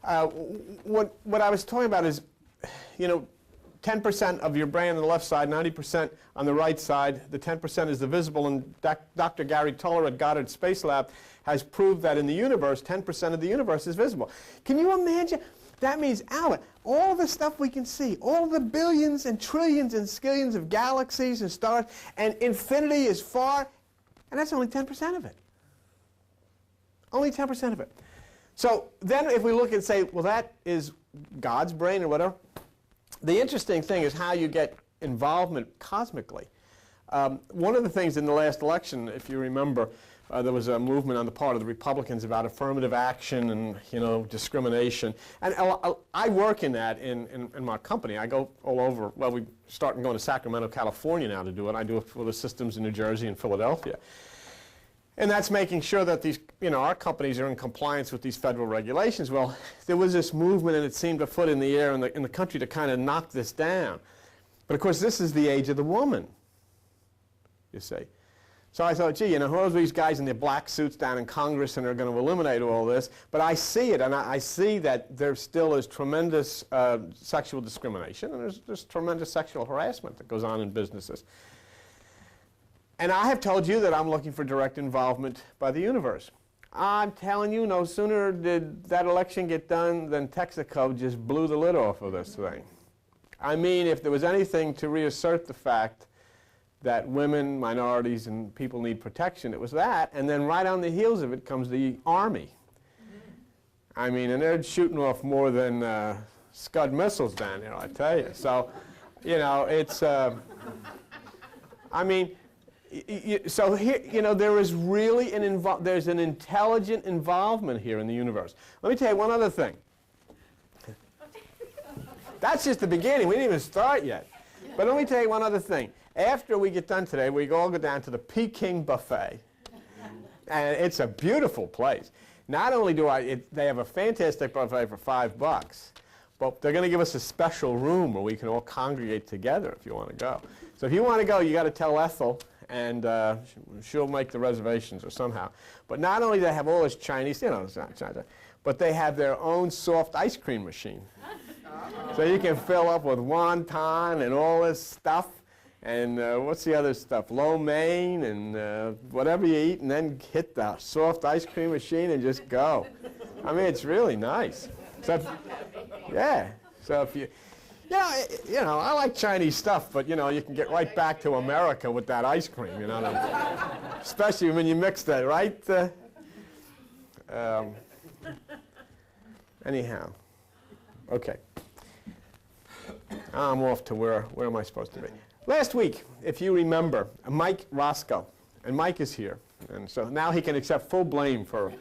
What I was talking about is, 10% of your brain on the left side, 90% on the right side. The 10% is the visible, and Dr. Gary Toller at Goddard Space Lab has proved that in the universe, 10% of the universe is visible. Can you imagine? That means, Albert, all the stuff we can see, all the billions and trillions and skillions of galaxies and stars, and infinity is far, and that's only 10% of it. Only 10% of it. So then if we look and say, well, that is God's brain or whatever, the interesting thing is how you get involvement cosmically. One of the things in the last election, if you remember, there was a movement on the part of the Republicans about affirmative action and discrimination. And I work in that in my company. I go all over. Well, we start going to Sacramento, California now to do it. I do it for the systems in New Jersey and Philadelphia. And that's making sure that these, our companies are in compliance with these federal regulations. Well, there was this movement, and it seemed afoot in the air in the country to kind of knock this down. But of course, this is the age of the woman, you see. So I thought, gee, who are these guys in their black suits down in Congress and are going to eliminate all this? But I see it, and I see that there still is tremendous sexual discrimination, and there's tremendous sexual harassment that goes on in businesses. And I have told you that I'm looking for direct involvement by the universe. I'm telling you, no sooner did that election get done than Texaco just blew the lid off of this thing. I mean, if there was anything to reassert the fact that women, minorities, and people need protection, it was that. And then right on the heels of it comes the Army. I mean, and they're shooting off more than Scud missiles down here, I tell you. So, it's, I mean, so here, there is really there's an intelligent involvement here in the universe. Let me tell you one other thing. That's just the beginning. We didn't even start yet. But let me tell you one other thing. After we get done today, we all go down to the Peking Buffet. And it's a beautiful place. Not only they have a fantastic buffet for $5, but they're going to give us a special room where we can all congregate together if you want to go. So if you want to go, you got to tell Ethel, and she'll make the reservations or somehow. But not only do they have all this Chinese, it's not China, but they have their own soft ice cream machine. So you can fill up with wonton and all this stuff. And what's the other stuff? Lo mein and whatever you eat, and then hit the soft ice cream machine and just go. I mean, it's really nice. So if you, I like Chinese stuff, but you can get right back to America with that ice cream. Especially when you mix that, right? Anyhow, okay. I'm off to where am I supposed to be? Last week, if you remember, Mike Roscoe, and Mike is here, and so now he can accept full blame for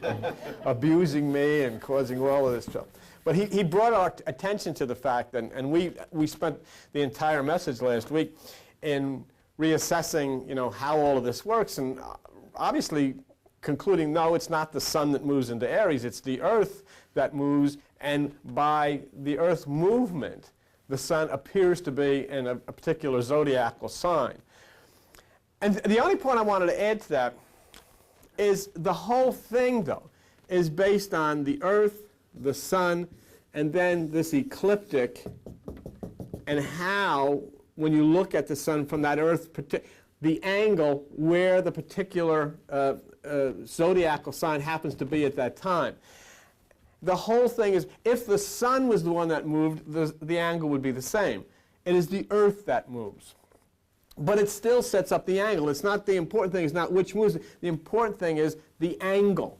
abusing me and causing all of this trouble. But he brought our attention to the fact, and we spent the entire message last week in reassessing, how all of this works, and obviously concluding, no, it's not the sun that moves into Aries, it's the Earth that moves, and by the Earth movement, the sun appears to be in a particular zodiacal sign. And the only point I wanted to add to that is the whole thing, though, is based on the Earth, the sun, and then this ecliptic, and how, when you look at the sun from that Earth, the angle where the particular zodiacal sign happens to be at that time. The whole thing is, if the sun was the one that moved, the angle would be the same. It is the Earth that moves. But it still sets up the angle. It's not the important thing is not which moves. The important thing is the angle.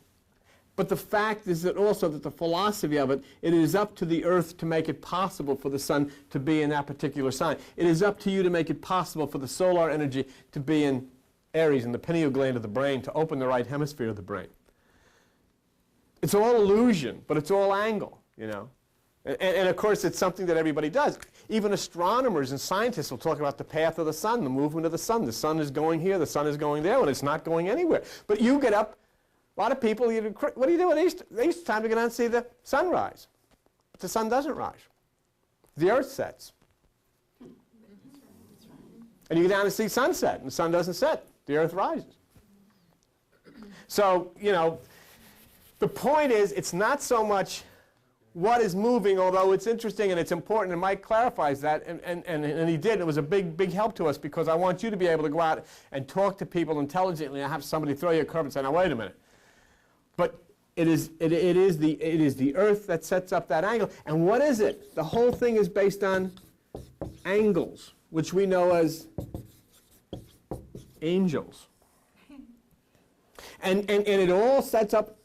But the fact is that also that the philosophy of it is up to the Earth to make it possible for the sun to be in that particular sign. It is up to you to make it possible for the solar energy to be in Aries, in the pineal gland of the brain, to open the right hemisphere of the brain. It's all illusion, but it's all angle, And of course, it's something that everybody does. Even astronomers and scientists will talk about the path of the sun, the movement of the sun. The sun is going here, the sun is going there, when it's not going anywhere. But you get up, a lot of people, what do you do at Easter? Easter time to get out and see the sunrise. But the sun doesn't rise. The Earth sets. And you go down to see sunset, and the sun doesn't set. The Earth rises. So, the point is, it's not so much what is moving, although it's interesting and it's important, and Mike clarifies that, and he did. It was a big help to us, because I want you to be able to go out and talk to people intelligently and have somebody throw you a curve and say, now wait a minute. But it is the Earth that sets up that angle. And what is it? The whole thing is based on angles, which we know as angels. And it all sets up,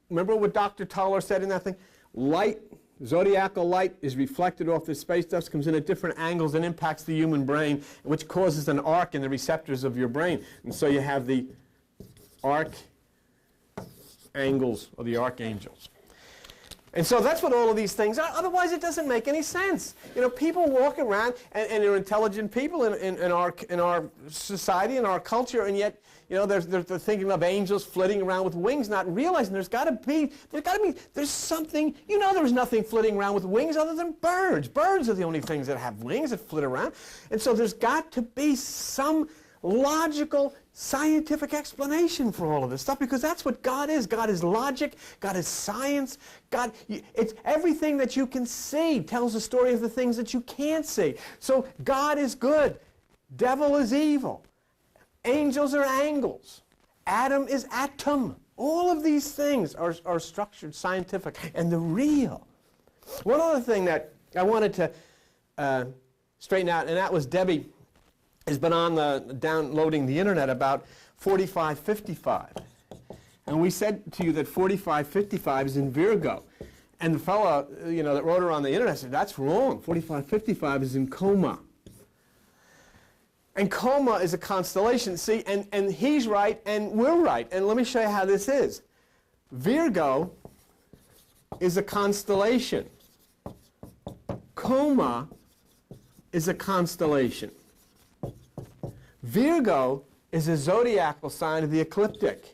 remember what Dr. Toller said in that thing? Light, zodiacal light, is reflected off the space dust, comes in at different angles and impacts the human brain, which causes an arc in the receptors of your brain. And so you have the arc angles, or the archangels. And so that's what all of these things are. Otherwise, it doesn't make any sense. You know, people walk around, and they're intelligent people in our society, in our culture, and yet, you know, they're thinking of angels flitting around with wings, not realizing there's something. You know, there's nothing flitting around with wings other than birds. Birds are the only things that have wings that flit around. And so there's got to be some logical, scientific explanation for all of this stuff, because that's what God is. God is logic. God is science. God, it's everything that you can see tells the story of the things that you can't see. So God is good. Devil is evil. Angels are angles. Atom is atom. All of these things are structured scientific, and they're real. One other thing that I wanted to straighten out, and that was Debbie has been on downloading the internet about 4555. And we said to you that 4555 is in Virgo. And the fellow, you know, that wrote her on the internet said, that's wrong. 4555 is in Coma. And Coma is a constellation. See, and he's right and we're right. And let me show you how this is. Virgo is a constellation. Coma is a constellation. Virgo is a zodiacal sign of the ecliptic.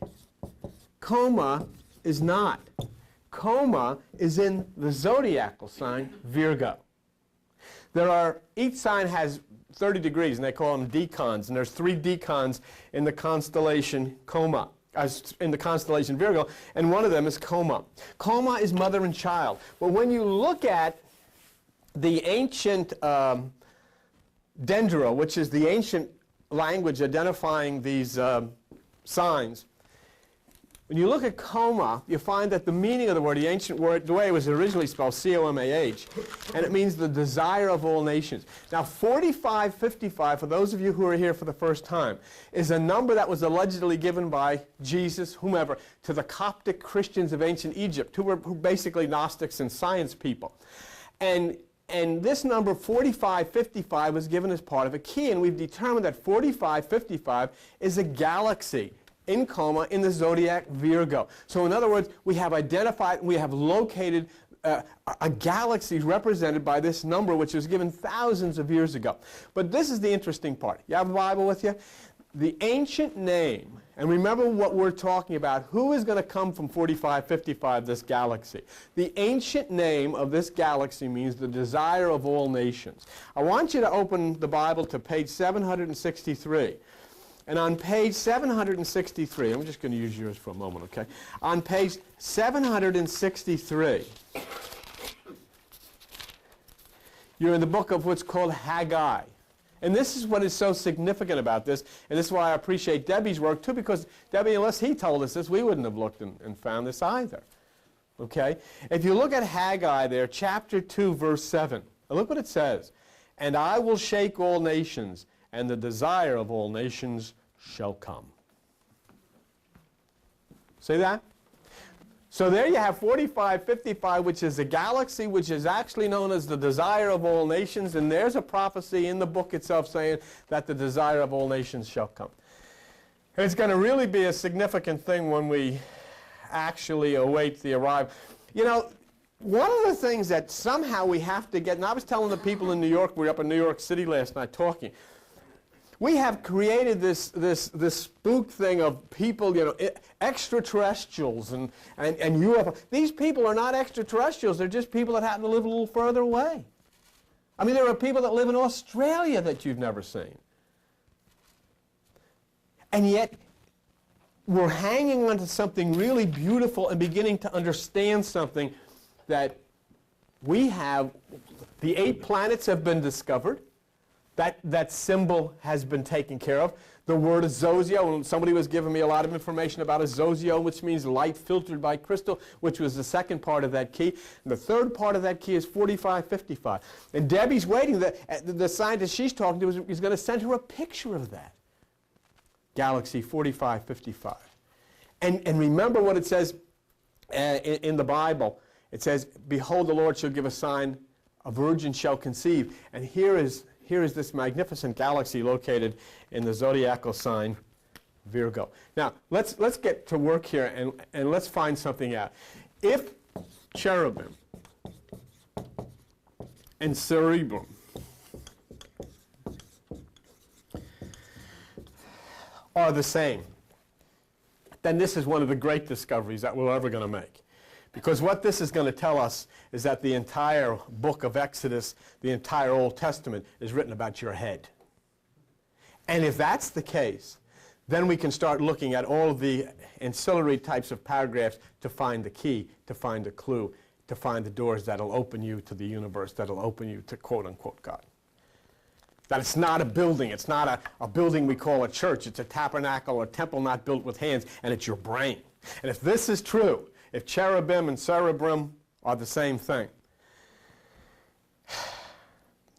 Coma is not. Coma is in the zodiacal sign Virgo. Each sign has 30 degrees, and they call them decans, and there's 3 decans in the constellation Coma, in the constellation Virgo, and one of them is Coma. Coma is mother and child. But when you look at the ancient Dendro, which is the ancient language identifying these signs, when you look at Coma, you find that the meaning of the word, the ancient word, the way it was originally spelled, C-O-M-A-H, and it means the desire of all nations. Now, 4555, for those of you who are here for the first time, is a number that was allegedly given by Jesus, whomever, to the Coptic Christians of ancient Egypt, who were basically Gnostics and science people. And this number 4555 was given as part of a key, and we've determined that 4555 is a galaxy in Coma in the zodiac Virgo. So in other words, we have identified, we have located a galaxy represented by this number, which was given thousands of years ago. But this is the interesting part. You have a Bible with you? The ancient name, and remember what we're talking about, who is going to come from 4555, this galaxy? The ancient name of this galaxy means the desire of all nations. I want you to open the Bible to page 763. And on page 763, I'm just going to use yours for a moment, okay? On page 763, you're in the book of what's called Haggai. And this is what is so significant about this, and this is why I appreciate Debbie's work too, because Debbie, unless he told us this, we wouldn't have looked and found this either. Okay? If you look at Haggai there, chapter 2, verse 7, look what it says. And I will shake all nations, and the desire of all nations shall come. See that? So there you have 4555, which is a galaxy which is actually known as the desire of all nations, and there's a prophecy in the book itself saying that the desire of all nations shall come. And it's going to really be a significant thing when we actually await the arrival. You know, one of the things that somehow we have to get, and I was telling the people in New York, we were up in New York City last night talking, we have created this spook thing of people, you know, extraterrestrials and UFOs. These people are not extraterrestrials. They're just people that happen to live a little further away. I mean, there are people that live in Australia that you've never seen. And yet, we're hanging on to something really beautiful and beginning to understand something that we have, the 8 planets have been discovered. That symbol has been taken care of. The word is zozio, and somebody was giving me a lot of information about a zozio, which means light filtered by crystal, which was the second part of that key. And the third part of that key is 4555. And Debbie's waiting. The scientist she's talking to is going to send her a picture of that. Galaxy 4555. And remember what it says in the Bible. It says, behold, the Lord shall give a sign, a virgin shall conceive. And here is this magnificent galaxy located in the zodiacal sign Virgo. Now, let's get to work here and let's find something out. If cherubim and cerebrum are the same, then this is one of the great discoveries that we're ever going to make. Because what this is going to tell us is that the entire book of Exodus, the entire Old Testament, is written about your head. And if that's the case, then we can start looking at all of the ancillary types of paragraphs to find the key, to find the clue, to find the doors that'll open you to the universe, that'll open you to quote-unquote God. That it's not a building. It's not a building we call a church. It's a tabernacle or a temple not built with hands, and it's your brain. And if this is true, if cherubim and cerebrum are the same thing,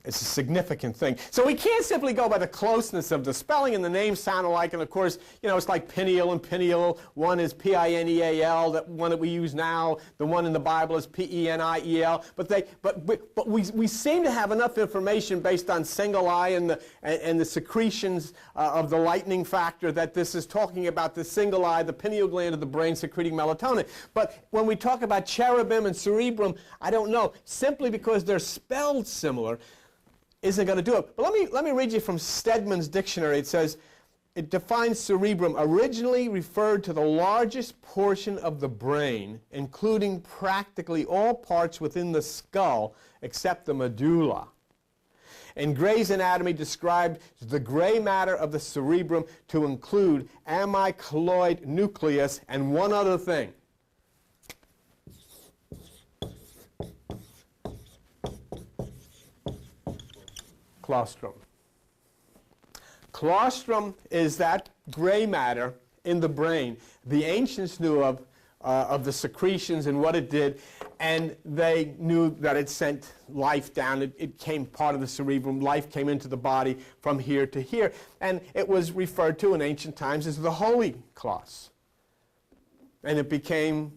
it's a significant thing. So we can't simply go by the closeness of the spelling, and the names sound alike. And of course, you know, it's like pineal and pineal. One is P-I-N-E-A-L, that one that we use now. The one in the Bible is P-E-N-I-E-L. But we seem to have enough information based on single eye and the secretions of the lightning factor that this is talking about the single eye, the pineal gland of the brain secreting melatonin. But when we talk about cherubim and cerebrum, I don't know. Simply because they're spelled similar isn't going to do it. But let me read you from Stedman's dictionary. It says, it defines cerebrum, originally referred to the largest portion of the brain, including practically all parts within the skull except the medulla. And Gray's Anatomy described the gray matter of the cerebrum to include amyloid nucleus and one other thing. Claustrum. Claustrum is that gray matter in the brain. The ancients knew of the secretions and what it did, and they knew that it sent life down. It came part of the cerebrum. Life came into the body from here to here. And it was referred to in ancient times as the holy claus. And it became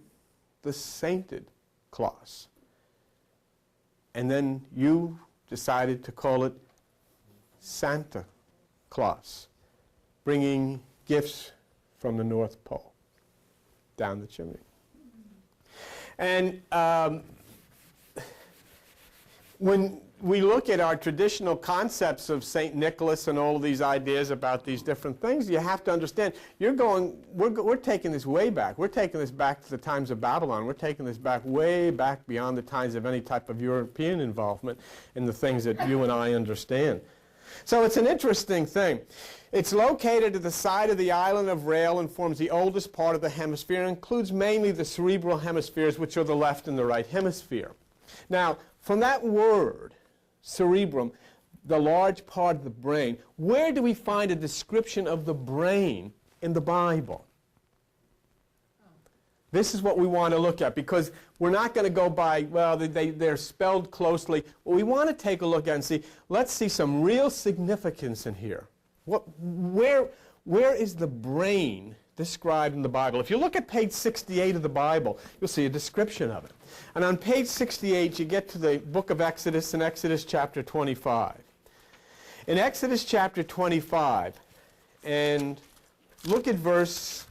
the sainted claus. And then you decided to call it Santa Claus, bringing gifts from the North Pole down the chimney. And when we look at our traditional concepts of St. Nicholas and all of these ideas about these different things, you have to understand, we're taking this way back. We're taking this back to the times of Babylon. We're taking this back way back beyond the times of any type of European involvement in the things that you and I understand. So it's an interesting thing. It's located at the side of the island of Rail and forms the oldest part of the hemisphere and includes mainly the cerebral hemispheres, which are the left and the right hemisphere. Now, from that word, cerebrum, the large part of the brain, where do we find a description of the brain in the Bible? This is what we want to look at, because we're not going to go by, well, they're spelled closely. What we want to take a look at and see, let's see some real significance in here. Where is the brain described in the Bible? If you look at page 68 of the Bible, you'll see a description of it. And on page 68, you get to the book of Exodus in Exodus chapter 25. In Exodus chapter 25, and look at verse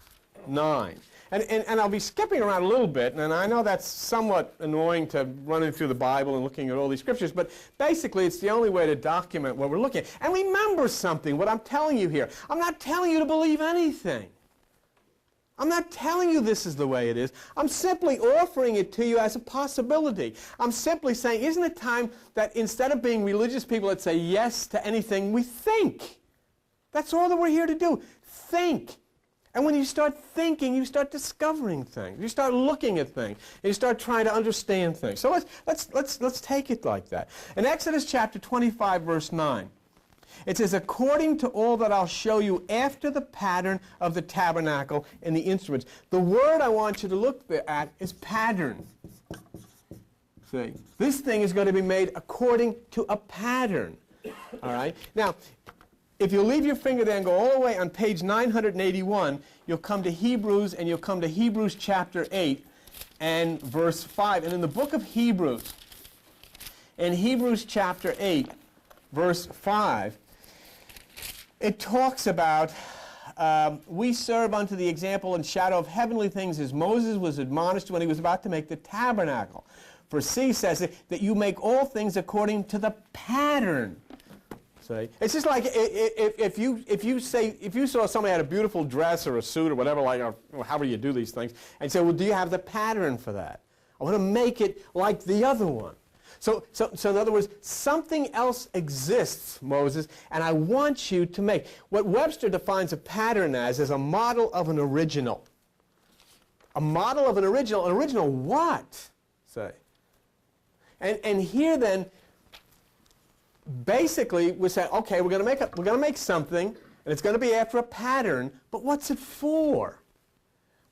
9. And I'll be skipping around a little bit, and I know that's somewhat annoying to running through the Bible and looking at all these scriptures, but basically it's the only way to document what we're looking at. And remember something, what I'm telling you here. I'm not telling you to believe anything. I'm not telling you this is the way it is. I'm simply offering it to you as a possibility. I'm simply saying, isn't it time that instead of being religious people that say yes to anything, we think? That's all that we're here to do. Think. And when you start thinking, you start discovering things. You start looking at things. And you start trying to understand things. So let's take it like that. In Exodus chapter 25, verse 9, it says, according to all that I'll show you after the pattern of the tabernacle and the instruments. The word I want you to look at is pattern. See, this thing is going to be made according to a pattern. All right? Now, if you leave your finger there and go all the way on page 981, you'll come to Hebrews, and you'll come to Hebrews chapter 8 and verse 5. And in the book of Hebrews, in Hebrews chapter 8, verse 5, it talks about, we serve unto the example and shadow of heavenly things as Moses was admonished when he was about to make the tabernacle. For see, says it, that you make all things according to the pattern. See? It's just like if you saw somebody had a beautiful dress or a suit or whatever, like, or however you do these things, and say, well, do you have the pattern for that? I want to make it like the other one. So in other words, something else exists, Moses, and I want you to make. What Webster defines a pattern as is a model of an original. A model of an original what? Say. And here then, basically, we say, okay, we're going to make something, and it's going to be after a pattern, but what's it for?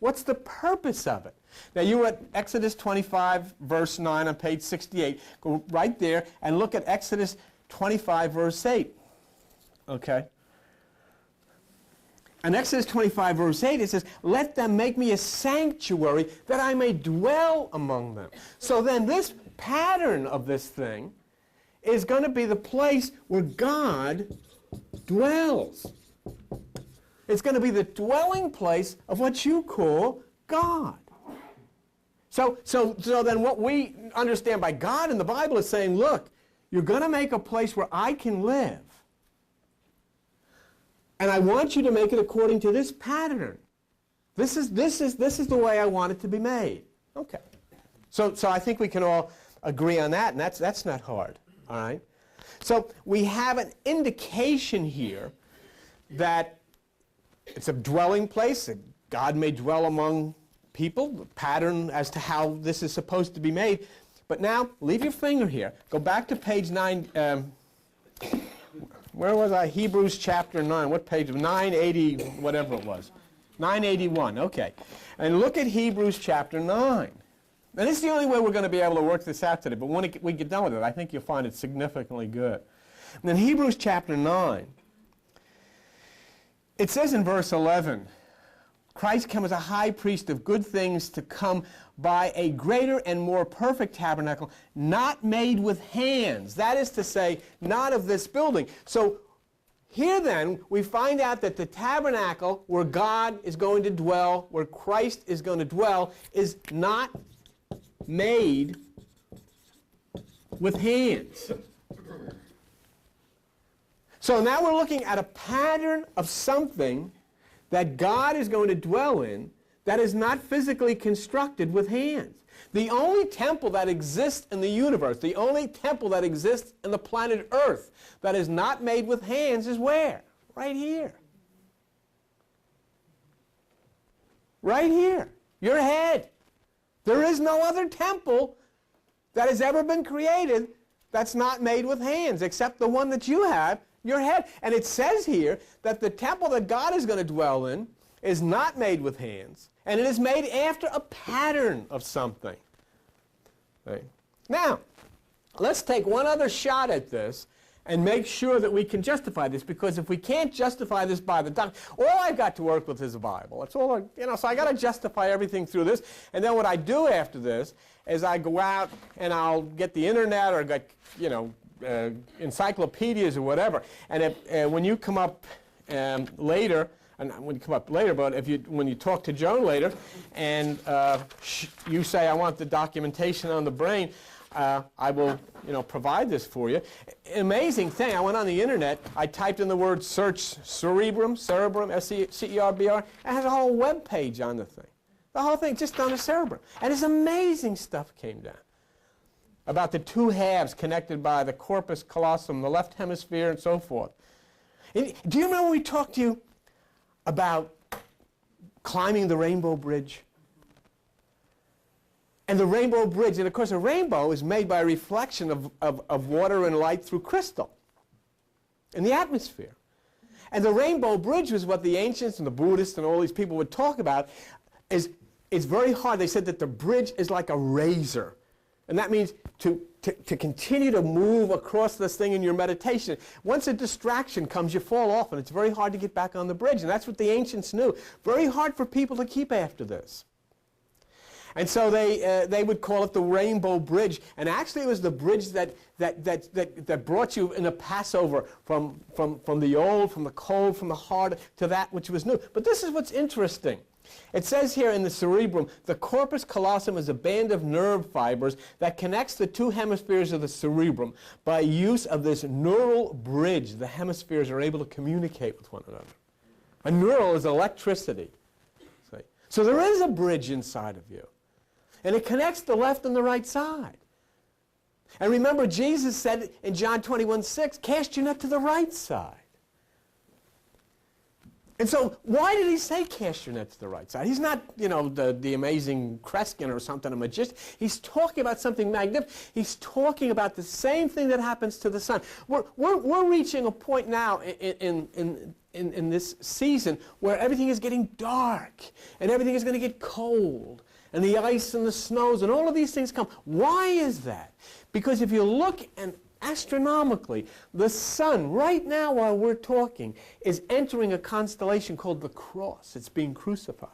What's the purpose of it? Now, you were at Exodus 25, verse 9 on page 68. Go right there and look at Exodus 25, verse 8. Okay? In Exodus 25, verse 8, it says, let them make me a sanctuary that I may dwell among them. So then this pattern of this thing is going to be the place where God dwells. It's going to be the dwelling place of what you call God. So then what we understand by God in the Bible is saying, look, you're going to make a place where I can live. And I want you to make it according to this pattern. This is the way I want it to be made. Okay. So I think we can all agree on that, and that's not hard. All right? So we have an indication here that it's a dwelling place, that God may dwell among people, the pattern as to how this is supposed to be made. But now, leave your finger here. Go back to page 9. Where was I? Hebrews chapter 9. What page? 980, whatever it was. 981, okay. And look at Hebrews chapter 9. And this is the only way we're going to be able to work this out today, but when we get done with it, I think you'll find it significantly good. And in Hebrews chapter 9, it says in verse 11, Christ came as a high priest of good things to come by a greater and more perfect tabernacle, not made with hands. That is to say, not of this building. So here then, we find out that the tabernacle where God is going to dwell, where Christ is going to dwell, is not made with hands. So now we're looking at a pattern of something that God is going to dwell in that is not physically constructed with hands. The only temple that exists in the universe, the only temple that exists in the planet Earth that is not made with hands is where? Right here. Right here. Your head. There is no other temple that has ever been created that's not made with hands except the one that you have, your head. And it says here that the temple that God is going to dwell in is not made with hands, and it is made after a pattern of something. Right? Now, let's take one other shot at this and make sure that we can justify this, because if we can't justify this by the doctrine, all I've got to work with is the Bible. That's all so I got to justify everything through this. And then what I do after this is I go out and I'll get the internet or get, encyclopedias or whatever. And if, when you come up later, and when you come up later, but when you talk to Joan later, and you say, I want the documentation on the brain, I will, provide this for you. Amazing thing, I went on the internet, I typed in the word search cerebrum, S-C-E-R-B-R, and it has a whole web page on the thing. The whole thing just on the cerebrum. And this amazing stuff came down about the two halves connected by the corpus callosum, the left hemisphere, and so forth. Do you remember when we talked to you about climbing the Rainbow Bridge. And the Rainbow Bridge, and of course a rainbow is made by a reflection of water and light through crystal in the atmosphere. And the Rainbow Bridge was what the ancients and the Buddhists and all these people would talk about. It's very hard. They said that the bridge is like a razor. And that means to continue to move across this thing in your meditation. Once a distraction comes, you fall off, and it's very hard to get back on the bridge. And that's what the ancients knew. Very hard for people to keep after this. And so they would call it the Rainbow Bridge. And actually it was the bridge that brought you in a Passover from the old, from the cold, from the hard to that which was new. But this is what's interesting. It says here in the cerebrum, the corpus callosum is a band of nerve fibers that connects the two hemispheres of the cerebrum. By use of this neural bridge, the hemispheres are able to communicate with one another. A neural is electricity. See? So there is a bridge inside of you. And it connects the left and the right side. And remember, Jesus said in John 21:6, cast your net to the right side. And so why did he say cast your net to the right side? He's not, you know, the amazing Kreskin or something, a magician. He's talking about something magnificent. He's talking about the same thing that happens to the sun. We're reaching a point now in this season where everything is getting dark and everything is going to get cold. And the ice and the snows and all of these things come. Why is that? Because if you look and astronomically, the sun, right now while we're talking, is entering a constellation called the Cross. It's being crucified.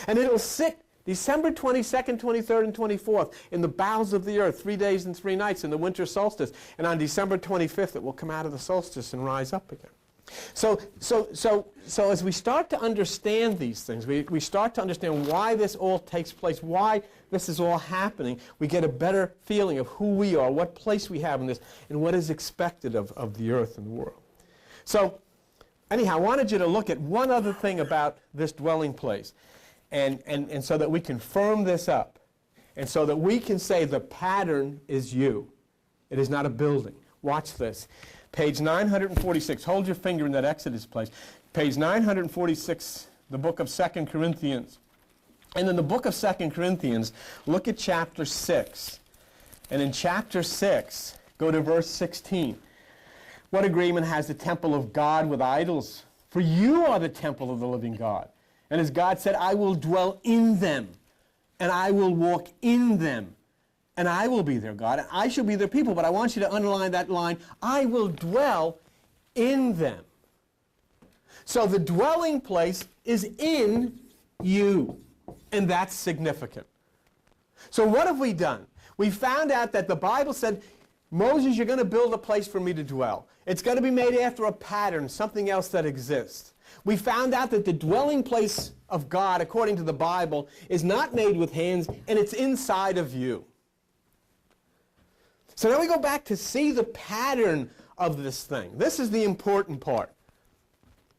And it'll sit December 22nd, 23rd, and 24th in the bowels of the earth, 3 days and 3 nights in the winter solstice. And on December 25th, it will come out of the solstice and rise up again. So as we start to understand these things, we start to understand why this all takes place, why this is all happening, we get a better feeling of who we are, what place we have in this, and what is expected of the earth and the world. So anyhow, I wanted you to look at one other thing about this dwelling place, and so that we can firm this up, and so that we can say the pattern is you. It is not a building. Watch this. Page 946. Hold your finger in that Exodus place. Page 946, the book of 2 Corinthians. And in the book of 2 Corinthians, look at chapter 6. And in chapter 6, go to verse 16. What agreement has the temple of God with idols? For you are the temple of the living God. And as God said, I will dwell in them, and I will walk in them. And I will be their God, and I shall be their people. But I want you to underline that line, I will dwell in them. So the dwelling place is in you, and that's significant. So what have we done? We found out that the Bible said, Moses, you're going to build a place for me to dwell. It's going to be made after a pattern, something else that exists. We found out that the dwelling place of God, according to the Bible, is not made with hands, and it's inside of you. So now we go back to see the pattern of this thing. This is the important part.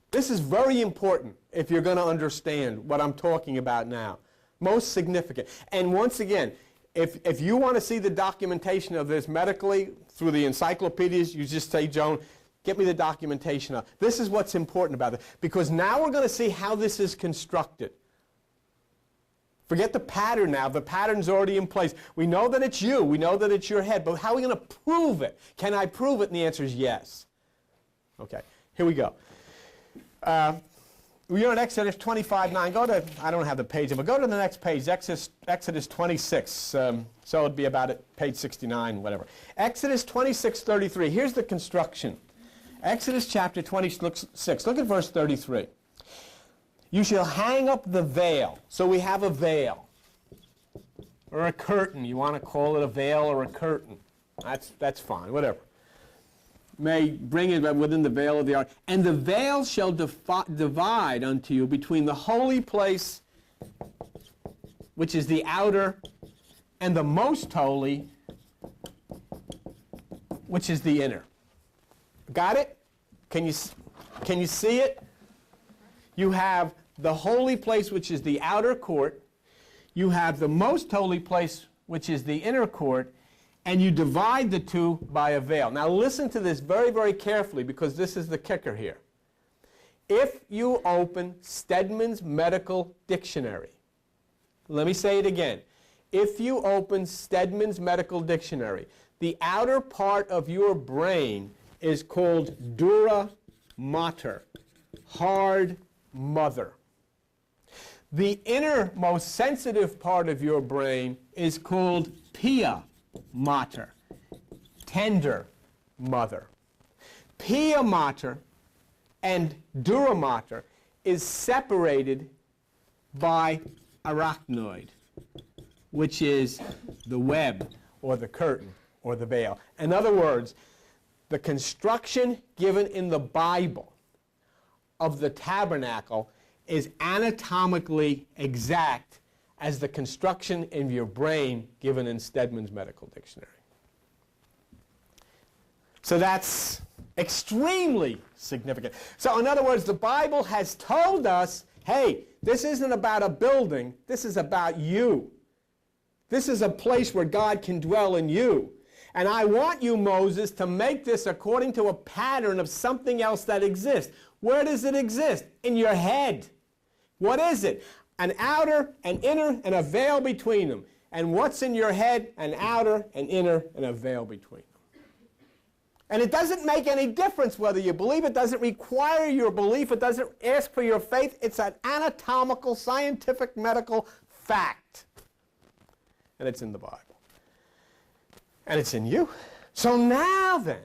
This is very important if you're going to understand what I'm talking about now. Most significant. And once again, if you want to see the documentation of this medically through the encyclopedias, you just say, Joan, get me the documentation of. This is what's important about it. Because now we're going to see how this is constructed. Forget the pattern now. The pattern's already in place. We know that it's you. We know that it's your head. But how are we going to prove it? Can I prove it? And the answer is yes. Okay, here we go. We're in Exodus 25:9. Go to, I don't have the page, but go to the next page, Exodus 26. So it'd be about at page 69, whatever. Exodus 26:33. Here's the construction. Exodus chapter 26. Look at verse 33. You shall hang up the veil. So we have a veil. Or a curtain. You want to call it a veil or a curtain. That's fine, whatever. May bring it within the veil of the ark. And the veil shall divide unto you between the holy place, which is the outer, and the most holy, which is the inner. Got it? Can you see it? You have the holy place, which is the outer court. You have the most holy place, which is the inner court. And you divide the two by a veil. Now listen to this very, very carefully, because this is the kicker here. If you open Stedman's Medical Dictionary, let me say it again. If you open Stedman's Medical Dictionary, the outer part of your brain is called dura mater, hard mother. The innermost sensitive part of your brain is called pia mater, tender mother. Pia mater and dura mater is separated by arachnoid, which is the web or the curtain or the veil. In other words, the construction given in the Bible of the tabernacle is anatomically exact as the construction in your brain given in Stedman's Medical Dictionary. So that's extremely significant. So in other words, the Bible has told us, hey, this isn't about a building, this is about you. This is a place where God can dwell in you. And I want you, Moses, to make this according to a pattern of something else that exists. Where does it exist? In your head. What is it? An outer, an inner, and a veil between them. And what's in your head? An outer, an inner, and a veil between them. And it doesn't make any difference whether you believe. It doesn't require your belief. It doesn't ask for your faith. It's an anatomical, scientific, medical fact. And it's in the Bible. And it's in you. So now then,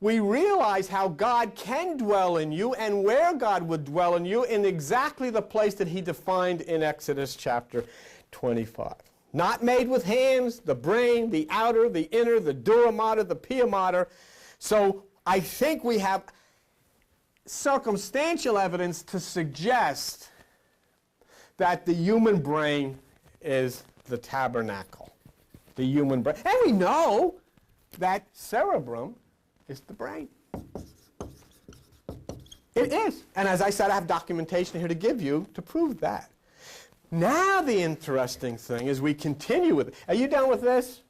we realize how God can dwell in you and where God would dwell in you in exactly the place that he defined in Exodus chapter 25. Not made with hands, the brain, the outer, the inner, the dura mater, the pia mater. So I think we have circumstantial evidence to suggest that the human brain is the tabernacle. The human brain. And we know that cerebrum is the brain. It is. And as I said, I have documentation here to give you to prove that. Now the interesting thing is we continue with it. Are you done with this?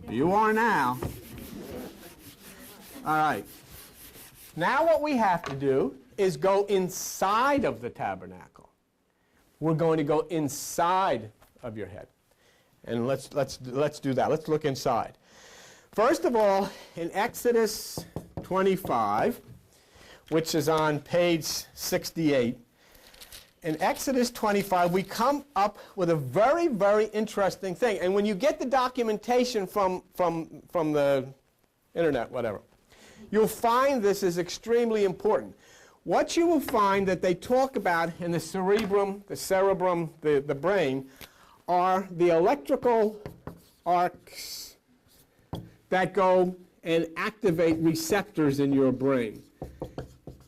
You are now. All right. Now what we have to do is go inside of the tabernacle. We're going to go inside of your head. And let's do that. Let's look inside. First of all, in Exodus 25, which is on page 68, in Exodus 25, we come up with a very, very interesting thing. And when you get the documentation from the internet, whatever, you'll find this is extremely important. What you will find that they talk about in the cerebrum, the brain, are the electrical arcs that go and activate receptors in your brain.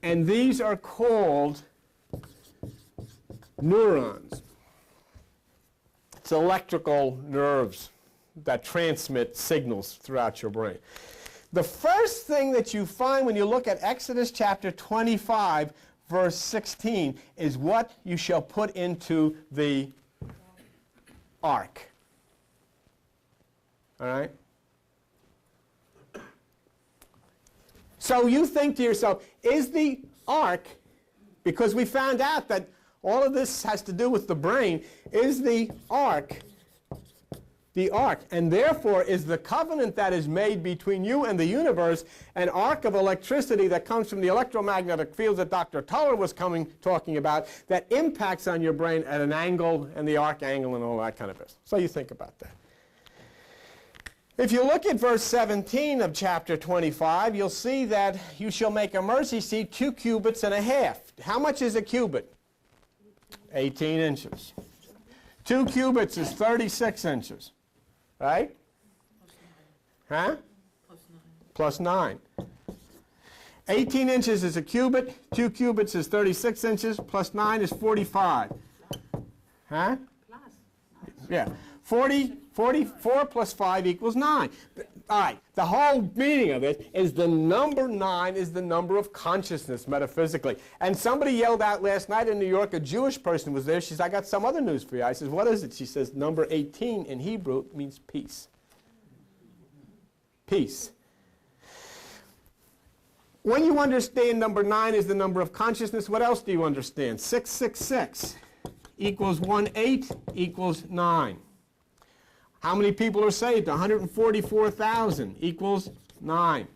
And these are called neurons. It's electrical nerves that transmit signals throughout your brain. The first thing that you find when you look at Exodus chapter 25, verse 16, is what you shall put into the ark. All right? So you think to yourself, is the ark, because we found out that all of this has to do with the brain, is the ark, and therefore is the covenant that is made between you and the universe an arc of electricity that comes from the electromagnetic fields that Dr. Tuller was talking about that impacts on your brain at an angle and the arc angle and all that kind of business. So you think about that. If you look at verse 17 of chapter 25, you'll see that you shall make a mercy seat 2 cubits and a half. How much is a cubit? 18 inches. 2 cubits is 36 inches. Right? Huh? Plus 9. 18 inches is a cubit. 2 cubits is 36 inches. Plus 9 is 45. Huh? Yeah. 44 plus 5 equals 9. All right. The whole meaning of it is the number 9 is the number of consciousness metaphysically. And somebody yelled out last night in New York, a Jewish person was there. She says, I got some other news for you. I says, what is it? She says, number 18 in Hebrew means peace. Peace. When you understand number 9 is the number of consciousness, what else do you understand? 666 equals 1/8 equals 9. How many people are saved? 144,000 equals 9.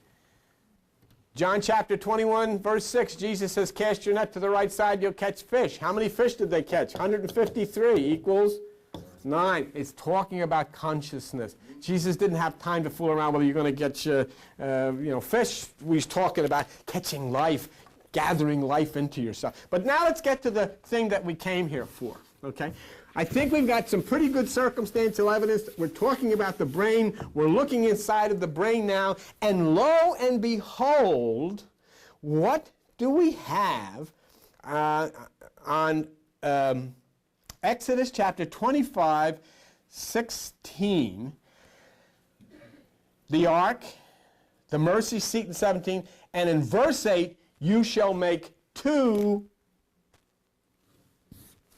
John chapter 21, verse 6, Jesus says, cast your net to the right side, you'll catch fish. How many fish did they catch? 153 equals 9. It's talking about consciousness. Jesus didn't have time to fool around whether you're going to get fish. He's talking about catching life, gathering life into yourself. But now let's get to the thing that we came here for, okay? I think we've got some pretty good circumstantial evidence. We're talking about the brain. We're looking inside of the brain now. And lo and behold, what do we have on Exodus chapter 25, 16, the ark, the mercy seat in 17, and in verse 8, you shall make 2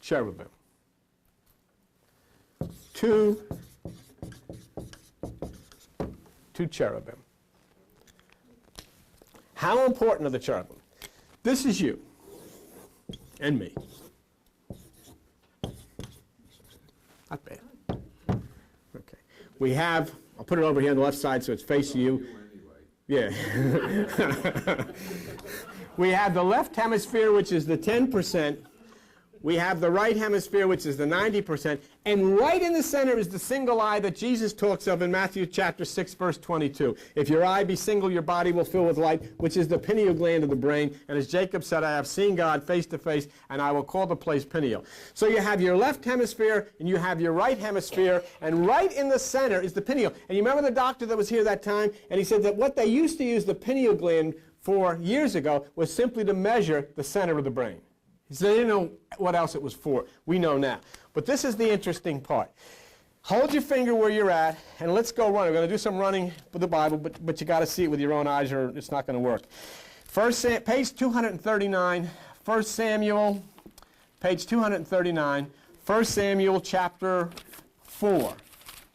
cherubim. 2 cherubim. How important are the cherubim? This is you and me. Not bad. Okay. We have, I'll put it over here on the left side so it's facing you. Yeah. We have the left hemisphere, which is the 10%. We have the right hemisphere, which is the 90%. And right in the center is the single eye that Jesus talks of in Matthew chapter 6, verse 22. If your eye be single, your body will fill with light, which is the pineal gland of the brain. And as Jacob said, I have seen God face to face, and I will call the place pineal. So you have your left hemisphere, and you have your right hemisphere, and right in the center is the pineal. And you remember the doctor that was here that time? And he said that what they used to use the pineal gland for years ago was simply to measure the center of the brain. He said they didn't know what else it was for. We know now. But this is the interesting part. Hold your finger where you're at, and let's go run. We're going to do some running with the Bible, but you got to see it with your own eyes or it's not going to work. Page 239, 1 Samuel, page 239, 1 Samuel chapter 4. All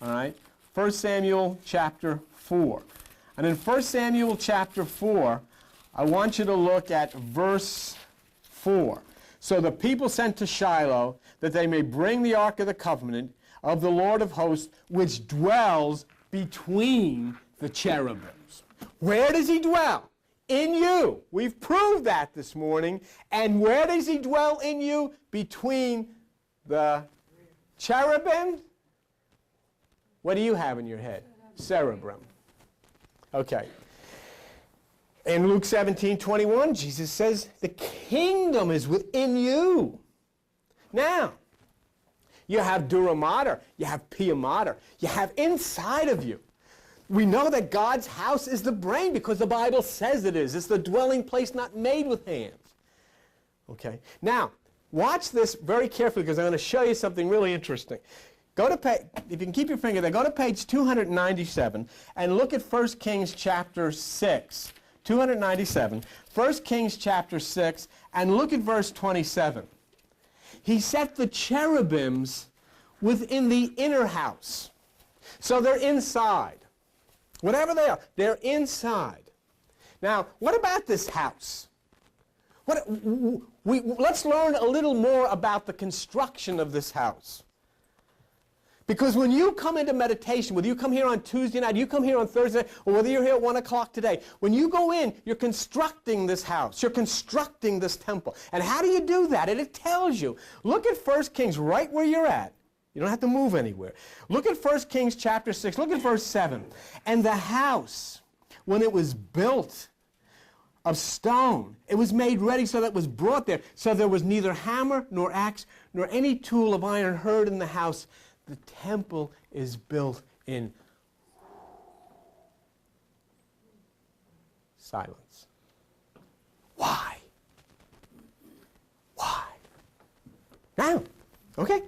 right? 1 Samuel chapter 4. And in 1 Samuel chapter 4, I want you to look at verse 4. So the people sent to Shiloh that they may bring the ark of the covenant of the Lord of hosts, which dwells between the cherubims. Where does he dwell? In you. We've proved that this morning. And where does he dwell in you? Between the cherubim. What do you have in your head? Cerebrum. Okay. In Luke 17:21, Jesus says, the kingdom is within you. Now, you have dura mater, you have pia mater, you have inside of you. We know that God's house is the brain because the Bible says it is. It's the dwelling place not made with hands. Okay? Now, watch this very carefully because I'm going to show you something really interesting. Go to page, if you can keep your finger there, go to page 297 and look at 1 Kings chapter 6. 297, 1 Kings chapter 6, and look at verse 27. He set the cherubims within the inner house. So they're inside. Whatever they are, they're inside. Now, what about this house? Let's learn a little more about the construction of this house. Because when you come into meditation, whether you come here on Tuesday night, you come here on Thursday, or whether you're here at 1 o'clock today, when you go in, you're constructing this house. You're constructing this temple. And how do you do that? And it tells you. Look at 1 Kings right where you're at. You don't have to move anywhere. Look at 1 Kings chapter 6. Look at verse 7. And the house, when it was built of stone, it was made ready so that it was brought there. So there was neither hammer nor axe nor any tool of iron heard in the house. The temple is built in silence. Why? Why? Now, okay.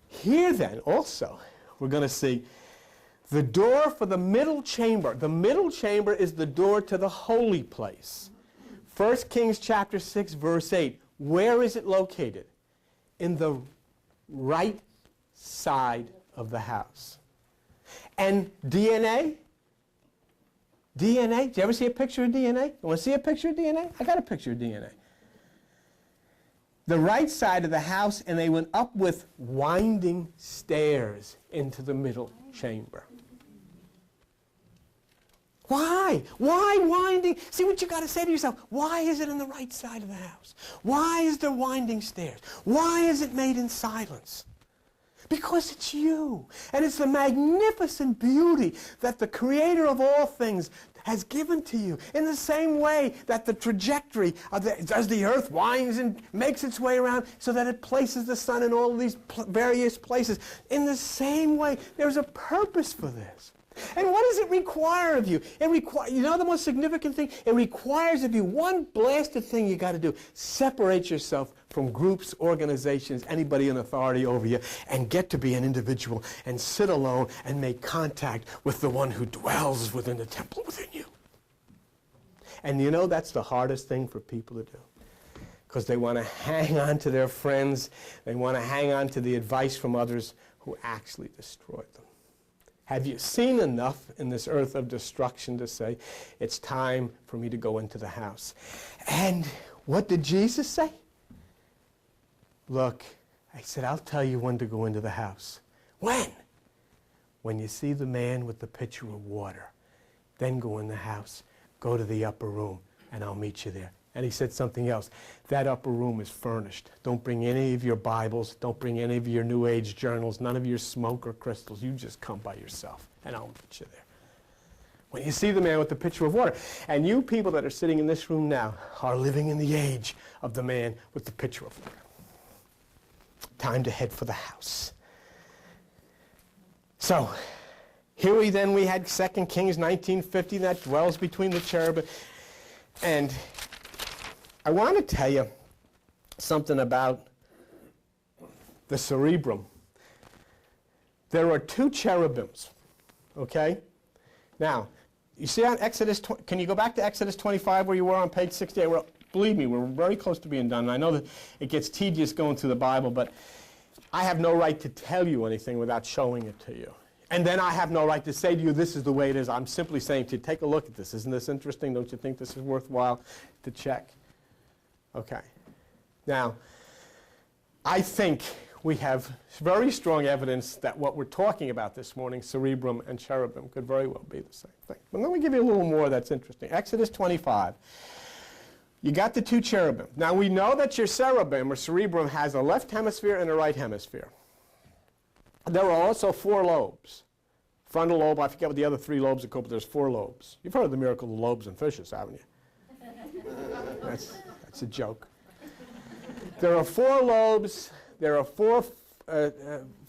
Here then also, we're going to see the door for the middle chamber. The middle chamber is the door to the holy place. 1 Kings chapter 6, verse 8. Where is it located? In the right side of the house. And DNA? DNA. Did you ever see a picture of DNA? You want to see a picture of DNA? I got a picture of DNA. The right side of the house, and they went up with winding stairs into the middle chamber. Why? Why winding? See what you got to say to yourself. Why is it on the right side of the house? Why is there winding stairs? Why is it made in silence? Because it's you. And it's the magnificent beauty that the Creator of all things has given to you. In the same way that the trajectory of as the earth winds and makes its way around so that it places the sun in all of these various places. In the same way, there's a purpose for this. And what does it require of you? You know the most significant thing? It requires of you one blasted thing you got to do. Separate yourself from groups, organizations, anybody in authority over you, and get to be an individual and sit alone and make contact with the one who dwells within the temple within you. And you know that's the hardest thing for people to do. Because they want to hang on to their friends. They want to hang on to the advice from others who actually destroyed them. Have you seen enough in this earth of destruction to say, it's time for me to go into the house? And what did Jesus say? Look, I said, I'll tell you when to go into the house. When? When you see the man with the pitcher of water. Then go in the house. Go to the upper room, and I'll meet you there. And he said something else. That upper room is furnished. Don't bring any of your Bibles. Don't bring any of your New Age journals. None of your smoke or crystals. You just come by yourself, and I'll meet you there. When you see the man with the pitcher of water. And you people that are sitting in this room now are living in the age of the man with the pitcher of water. Time to head for the house. So, here we had 2 Kings 19:50 that dwells between the cherubim. And I want to tell you something about the cerebrum. There are 2 cherubims, okay? Now, you see on Exodus, can you go back to Exodus 25 where you were on page 68? Well, believe me, we're very close to being done. And I know that it gets tedious going through the Bible, but I have no right to tell you anything without showing it to you. And then I have no right to say to you, this is the way it is. I'm simply saying to you, take a look at this. Isn't this interesting? Don't you think this is worthwhile to check? Okay. Now, I think we have very strong evidence that what we're talking about this morning, cerebrum and cherubim, could very well be the same thing. But let me give you a little more that's interesting. Exodus 25. You got the 2 cherubim. Now, we know that your cherubim or cerebrum has a left hemisphere and a right hemisphere. There are also 4 lobes. Frontal lobe, I forget what the other 3 lobes are called, but there's 4 lobes. You've heard of the miracle of lobes and fishes, haven't you? That's a joke. There are 4 lobes. There are 4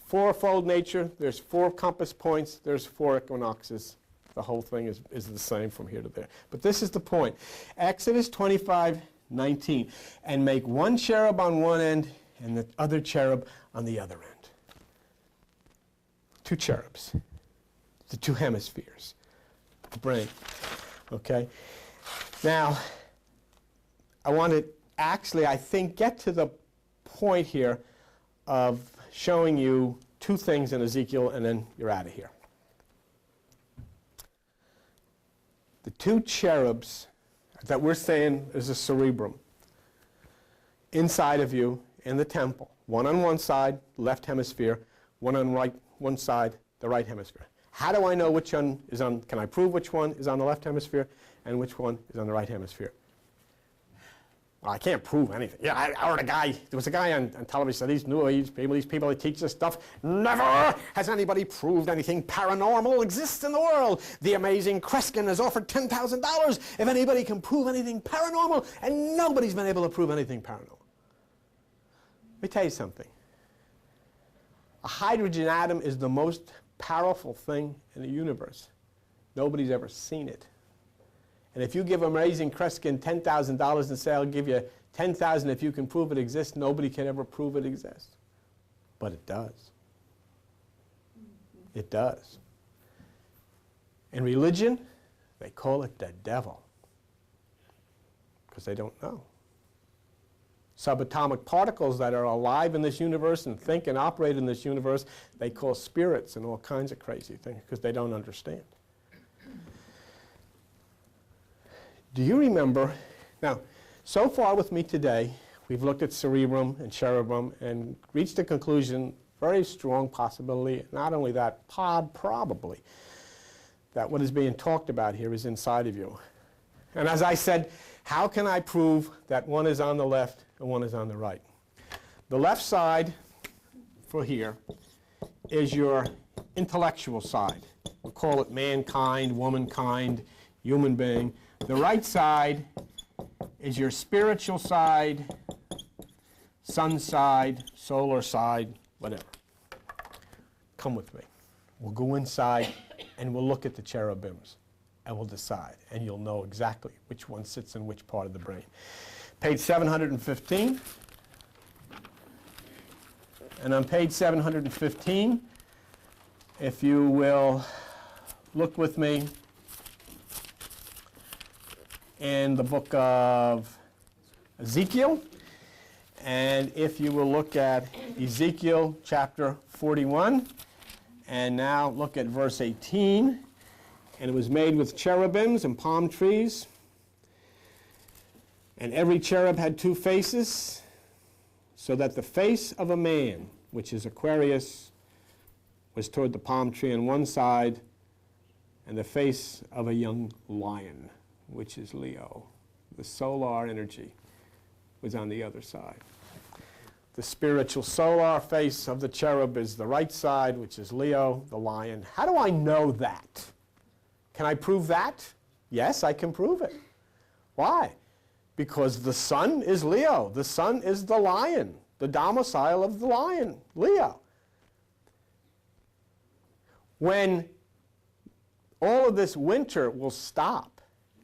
fourfold nature. There's 4 compass points. There's 4 equinoxes. The whole thing is the same from here to there. But this is the point. Exodus 25:19. And make 1 cherub on one end and the other cherub on the other end. 2 cherubs. The 2 hemispheres. The brain. Okay? Now, I want to actually, I think, get to the point here of showing you 2 things in Ezekiel, and then you're out of here. The 2 cherubs that we're saying is a cerebrum inside of you in the temple. One on one side, left hemisphere, one on one side, the right hemisphere. How do I know which one is on, can I prove which one is on the left hemisphere and which one is on the right hemisphere? Well, I can't prove anything. Yeah, I heard there was a guy on television, these New Age people, these people that teach this stuff, never has anybody proved anything paranormal exists in the world. The amazing Kreskin has offered $10,000 if anybody can prove anything paranormal, and nobody's been able to prove anything paranormal. Let me tell you something. A hydrogen atom is the most powerful thing in the universe. Nobody's ever seen it. And if you give Amazing Kreskin $10,000 and say, I'll give you $10,000 if you can prove it exists, nobody can ever prove it exists. But it does. It does. In religion, they call it the devil. Because they don't know. Subatomic particles that are alive in this universe and think and operate in this universe, they call spirits and all kinds of crazy things because they don't understand. Do you remember, now, so far with me today, we've looked at cerebrum and cherubim and reached a conclusion, very strong possibility, not only that, probably, that what is being talked about here is inside of you. And as I said, how can I prove that one is on the left and one is on the right? The left side, for here, is your intellectual side. We'll call it mankind, womankind, human being. The right side is your spiritual side, sun side, solar side, whatever. Come with me. We'll go inside and we'll look at the cherubims and we'll decide. And you'll know exactly which one sits in which part of the brain. Page 715. And on page 715, if you will look with me in the book of Ezekiel, and if you will look at Ezekiel chapter 41, and now look at verse 18, and it was made with cherubims and palm trees, and every cherub had two faces, so that the face of a man, which is Aquarius, was toward the palm tree on one side, and the face of a young lion, which is Leo, the solar energy, was on the other side. The spiritual solar face of the cherub is the right side, which is Leo, the lion. How do I know that? Can I prove that? Yes, I can prove it. Why? Because the sun is Leo. The sun is the lion, the domicile of the lion, Leo. When all of this winter will stop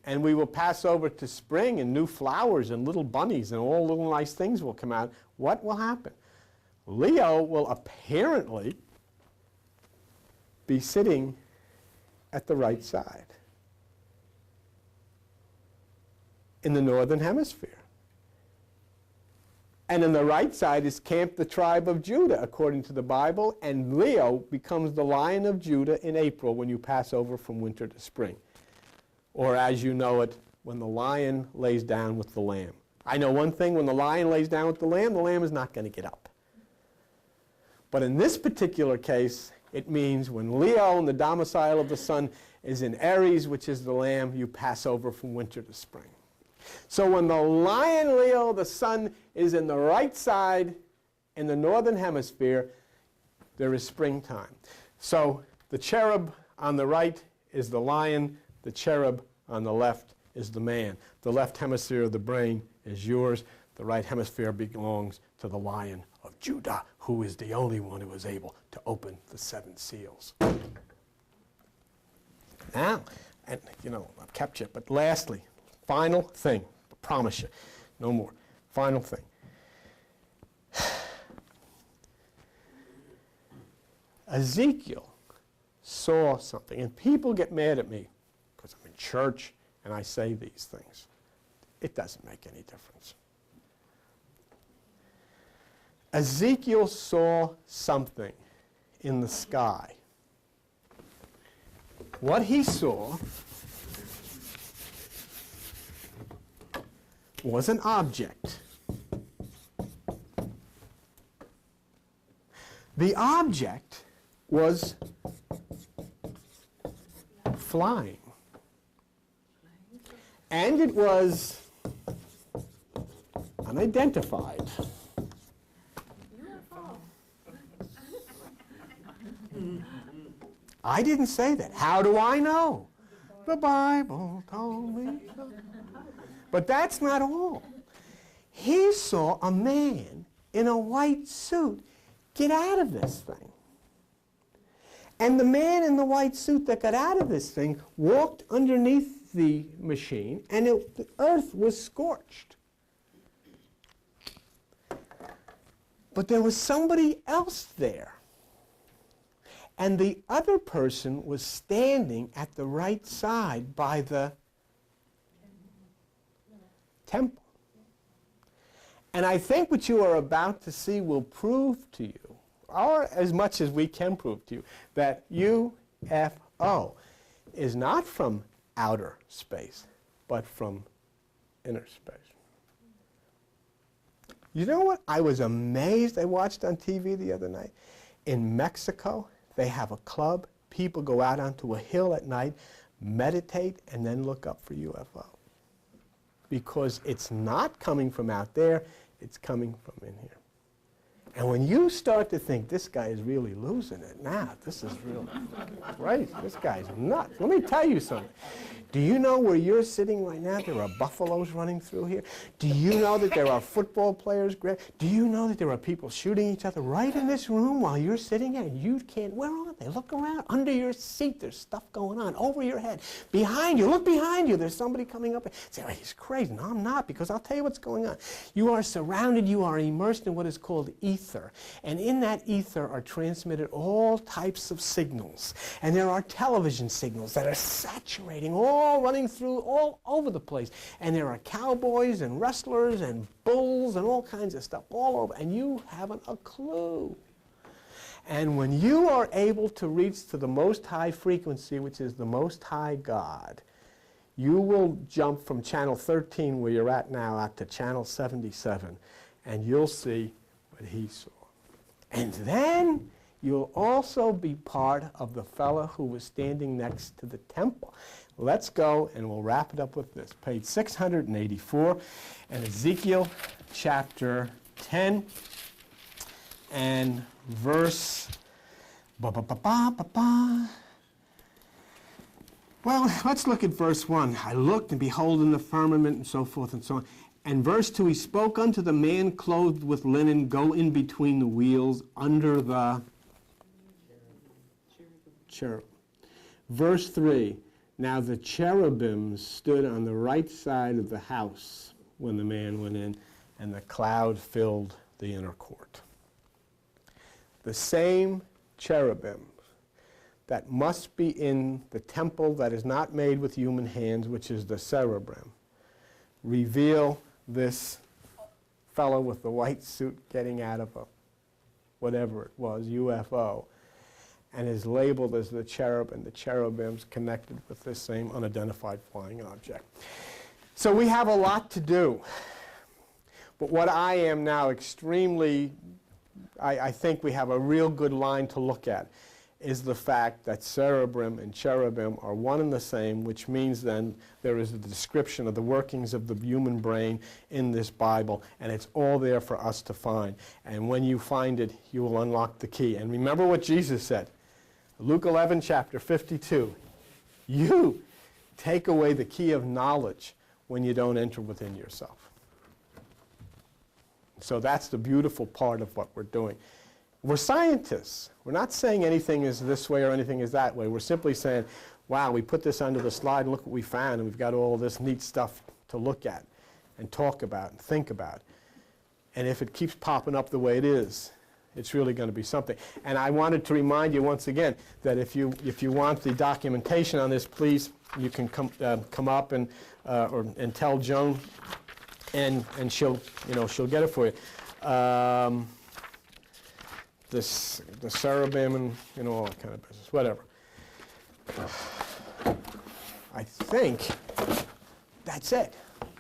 and we will pass over to spring and new flowers and little bunnies and all little nice things will come out, what will happen? Leo will apparently be sitting at the right side in the northern hemisphere. And on the right side is camped the tribe of Judah, according to the Bible, and Leo becomes the Lion of Judah in April when you pass over from winter to spring. Or as you know it, when the lion lays down with the lamb. I know one thing, when the lion lays down with the lamb is not going to get up. But in this particular case, it means when Leo, in the domicile of the sun, is in Aries, which is the lamb, you pass over from winter to spring. So when the lion Leo, the sun, is in the right side in the northern hemisphere, there is springtime. So the cherub on the right is the lion, the cherub on the left is the man. The left hemisphere of the brain is yours. The right hemisphere belongs to the Lion of Judah, who is the only one who is able to open the 7 seals. Now, and I've kept you, but lastly, final thing, I promise you, no more. Final thing. Ezekiel saw something, and people get mad at me because I'm in church and I say these things. It doesn't make any difference. Ezekiel saw something in the sky. What he saw was an object. The object was flying. And it was unidentified. UFO. I didn't say that. How do I know? The Bible told me so. But that's not all. He saw a man in a white suit get out of this thing. And the man in the white suit that got out of this thing walked underneath the machine, and the earth was scorched. But there was somebody else there. And the other person was standing at the right side by the temple. And I think what you are about to see will prove to you, or as much as we can prove to you, that UFO is not from outer space, but from inner space. You know what? I was amazed. I watched on TV the other night. In Mexico, they have a club. People go out onto a hill at night, meditate, and then look up for UFO. Because it's not coming from out there, it's coming from in here. And when you start to think, this guy is really losing it now, this is really crazy, this guy's nuts. Let me tell you something. Do you know where you're sitting right now, there are buffaloes running through here? Do you know that there are football players? Do you know that there are people shooting each other right in this room while you're sitting here and you can't? Where are they? Look around. Under your seat, there's stuff going on. Over your head. Behind you. Look behind you. There's somebody coming up. Say, oh, he's crazy. No, I'm not, because I'll tell you what's going on. You are surrounded. You are immersed in what is called ether. And in that ether are transmitted all types of signals. And there are television signals that are saturating, all running through all over the place. And there are cowboys and wrestlers and bulls and all kinds of stuff all over. And you haven't a clue. And when you are able to reach to the most high frequency, which is the most high God, you will jump from channel 13, where you're at now, out to channel 77. And you'll see what he saw. And then you'll also be part of the fellow who was standing next to the temple. Let's go, and we'll wrap it up with this. Page 684, and Ezekiel chapter 10, and verse... Well, let's look at verse 1. I looked, and behold, in the firmament, and so forth and so on. And verse 2, he spoke unto the man clothed with linen, go in between the wheels under the cherub. Verse 3, now the cherubims stood on the right side of the house when the man went in, and the cloud filled the inner court. The same cherubim that must be in the temple that is not made with human hands, which is the cerebrum, reveal this fellow with the white suit getting out of a whatever it was, UFO, and is labeled as the cherub, and the cherubims connected with this same unidentified flying object. So we have a lot to do. But what I am now extremely, I think we have a real good line to look at, is the fact that cerebrum and cherubim are one and the same, which means then there is a description of the workings of the human brain in this Bible, and it's all there for us to find. And when you find it, you will unlock the key. And remember what Jesus said, Luke 11, chapter 52, you take away the key of knowledge when you don't enter within yourself. So that's the beautiful part of what we're doing. We're scientists. We're not saying anything is this way or anything is that way. We're simply saying, wow, we put this under the slide and look what we found, and we've got all this neat stuff to look at and talk about and think about. And if it keeps popping up the way it is, it's really going to be something. And I wanted to remind you once again that if you want the documentation on this, please, you can come up and tell Joan, and she'll get it for you. The cerebrum and all that kind of business, whatever. I think that's it.